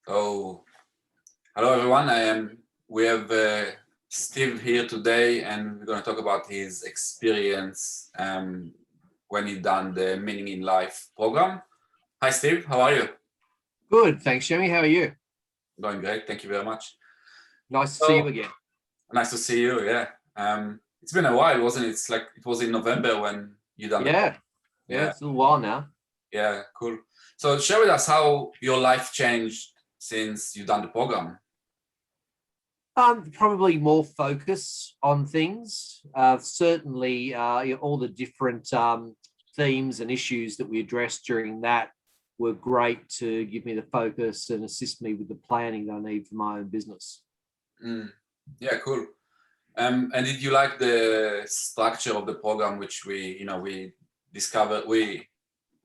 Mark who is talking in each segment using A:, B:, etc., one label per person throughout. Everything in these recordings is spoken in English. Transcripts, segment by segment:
A: So, hello everyone. We have Steve here today, and we're going to talk about his experience when he done the Meaning in Life program. Hi, Steve. How are you?
B: Good, thanks, Jimmy. How are you?
A: Going great. Thank you very much.
B: Nice to see you again.
A: Nice to see you. Yeah. It's been a while, wasn't it? It's like it was in November when you done.
B: Yeah, it's a little while now.
A: Yeah, cool. So share with us how your life changed since you done the program.
B: Probably more focus on things. Certainly, all the different themes and issues that we addressed during that were great to give me the focus and assist me with the planning that I need for my own business.
A: Yeah, cool. And did you like the structure of the program, which we discovered? We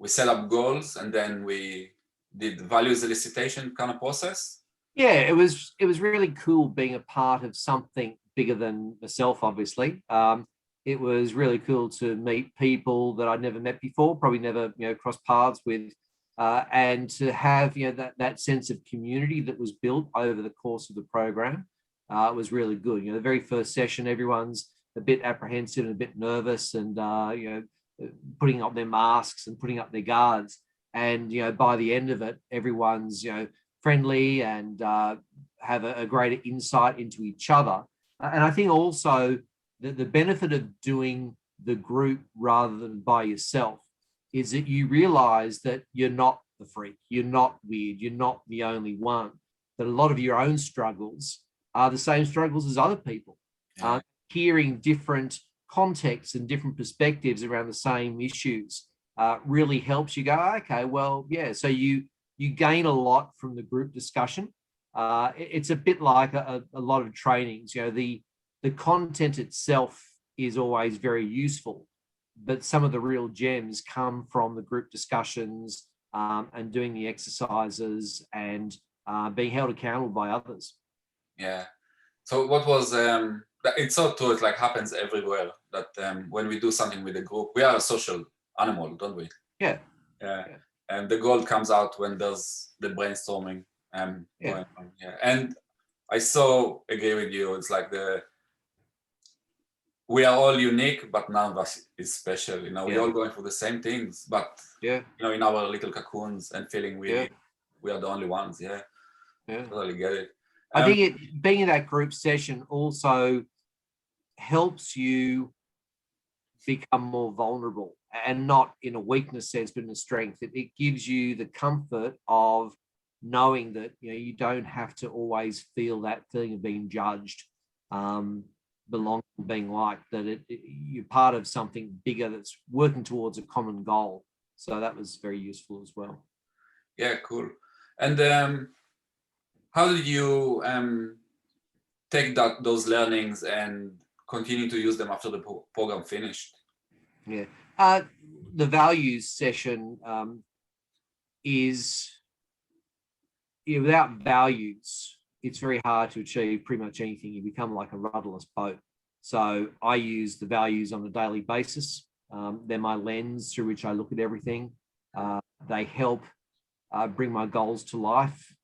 A: set up goals and then we did values elicitation kind of process.
B: Yeah, it was really cool being a part of something bigger than myself, obviously. It was really cool to meet people that I'd never met before, probably never, crossed paths with, and to have, that sense of community that was built over the course of the program was really good. The very first session, everyone's a bit apprehensive and a bit nervous and, putting up their masks and putting up their guards. And, by the end of it, everyone's, friendly and have a greater insight into each other. And I think also the benefit of doing the group rather than by yourself is that you realize that you're not the freak, you're not weird, you're not the only one, that a lot of your own struggles are the same struggles as other people.
A: Yeah.
B: Hearing different contexts and different perspectives around the same issues really helps you go, okay, well, yeah, so you gain a lot from the group discussion. It's a bit like a lot of trainings. The content itself is always very useful, but some of the real gems come from the group discussions and doing the exercises and being held accountable by others.
A: Yeah. So what was it's so true. It like happens everywhere that when we do something with a group, we are a social animal, don't we?
B: Yeah.
A: And the gold comes out when there's the brainstorming going on. Yeah. And I so agree with you. It's like we are all unique, but none of us is special. We're all going through the same things, but in our little cocoons and feeling we are the only ones. Yeah. Totally get it.
B: I think being in that group session also helps you become more vulnerable, and not in a weakness sense, but in a strength. It gives you the comfort of knowing that you don't have to always feel that feeling of being judged, belonging, being liked, that you're part of something bigger that's working towards a common goal. So that was very useful as well.
A: Yeah, cool. And how did you take those learnings and continue to use them after the program finished?
B: Yeah, the values session is, without values, it's very hard to achieve pretty much anything. You become like a rudderless boat. So I use the values on a daily basis. They're my lens through which I look at everything. They help bring my goals to life.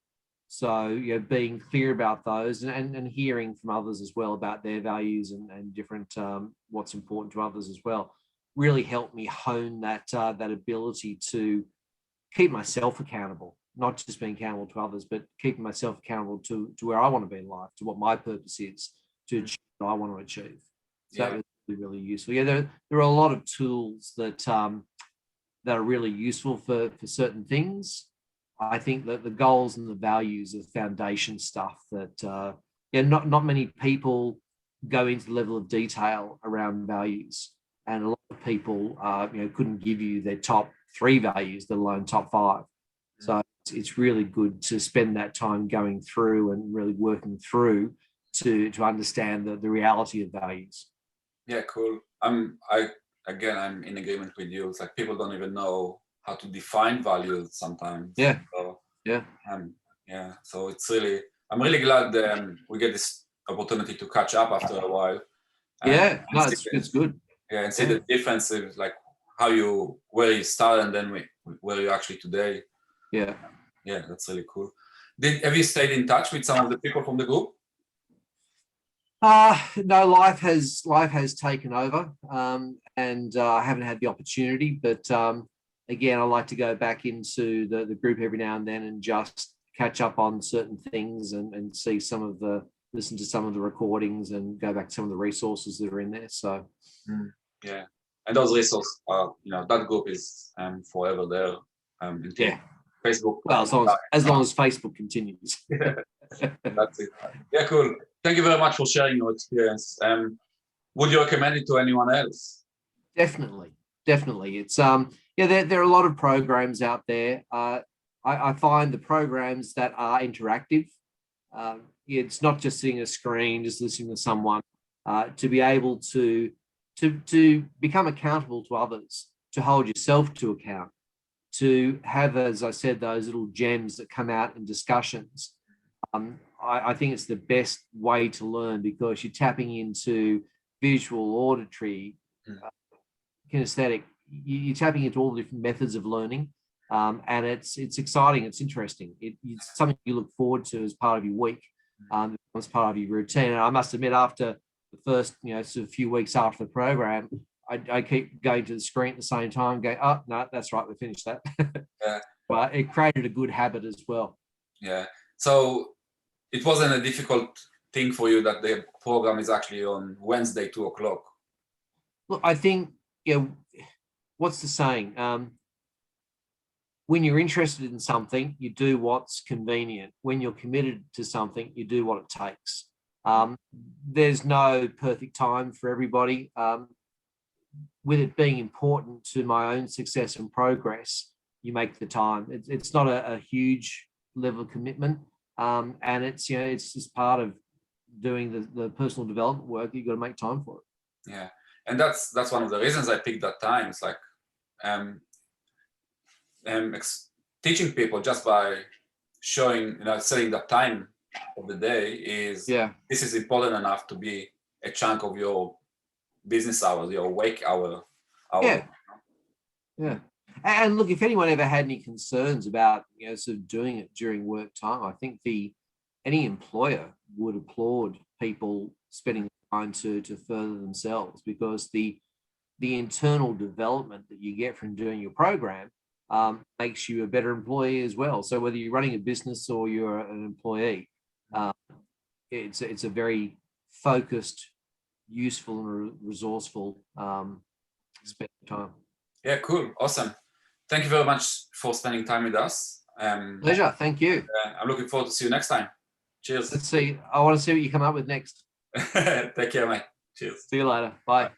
B: So, being clear about those and hearing from others as well about their values and different what's important to others as well, really helped me hone that ability to keep myself accountable, not just being accountable to others, but keeping myself accountable to where I want to be in life, to what my purpose is, to achieve what I want to achieve. So that was really, really useful. Yeah, there are a lot of tools that are really useful for certain things. I think that the goals and the values are foundation stuff that not many people go into the level of detail around values, and a lot of people couldn't give you their top 3 values, let alone top 5. So it's really good to spend that time going through and really working through to understand the reality of values.
A: Yeah, cool. I'm in agreement with you. It's like people don't even know how to define values sometimes.
B: Yeah.
A: So,
B: yeah.
A: So it's really, I'm really glad we get this opportunity to catch up after a while.
B: It's good.
A: Yeah, and see the differences, like where you started and then where you're actually today.
B: Yeah,
A: that's really cool. Have you stayed in touch with some of the people from the group?
B: No, life has taken over, and I haven't had the opportunity. But again, I like to go back into the group every now and then and just catch up on certain things and see listen to some of the recordings and go back to some of the resources that are in there. So
A: yeah, and those resources are, that group is forever there. Until Facebook.
B: Well, as long as Facebook continues.
A: That's it. Yeah, cool. Thank you very much for sharing your experience. Would you recommend it to anyone else?
B: Definitely. It's there are a lot of programs out there. I find the programs that are interactive. It's not just seeing a screen, just listening to someone. To be able to become accountable to others, to hold yourself to account, to have, as I said, those little gems that come out in discussions. I think it's the best way to learn, because you're tapping into visual, auditory, kinesthetic. You're tapping into all the different methods of learning, and it's exciting. It's interesting. It's something you look forward to as part of your week, as part of your routine. And I must admit, after the first, sort of few weeks after the program, I keep going to the screen at the same time, going, oh no, that's right, we finished that.
A: Yeah.
B: But it created a good habit as well.
A: Yeah. So it wasn't a difficult thing for you that the program is actually on Wednesday, 2:00.
B: Look, I think, what's the saying? When you're interested in something, you do what's convenient. When you're committed to something, you do what it takes. There's no perfect time for everybody. With it being important to my own success and progress, you make the time. It's not a huge level of commitment, and it's just part of doing the personal development work. You've got to make time for it.
A: Yeah, and that's one of the reasons I picked that time. It's like teaching people just by showing, setting the time of the day is, this is important enough to be a chunk of your business hours, your wake hour.
B: Yeah. And look, if anyone ever had any concerns about sort of doing it during work time, I think any employer would applaud people spending time to further themselves, because the internal development that you get from doing your program makes you a better employee as well. So whether you're running a business or you're an employee, it's a very focused, useful and resourceful spend time.
A: Yeah, cool. Awesome. Thank you very much for spending time with us.
B: Pleasure. Thank you.
A: I'm looking forward to see you next time. Cheers.
B: Let's see. I want to see what you come up with next.
A: Take care, mate. Cheers.
B: See you later. Bye.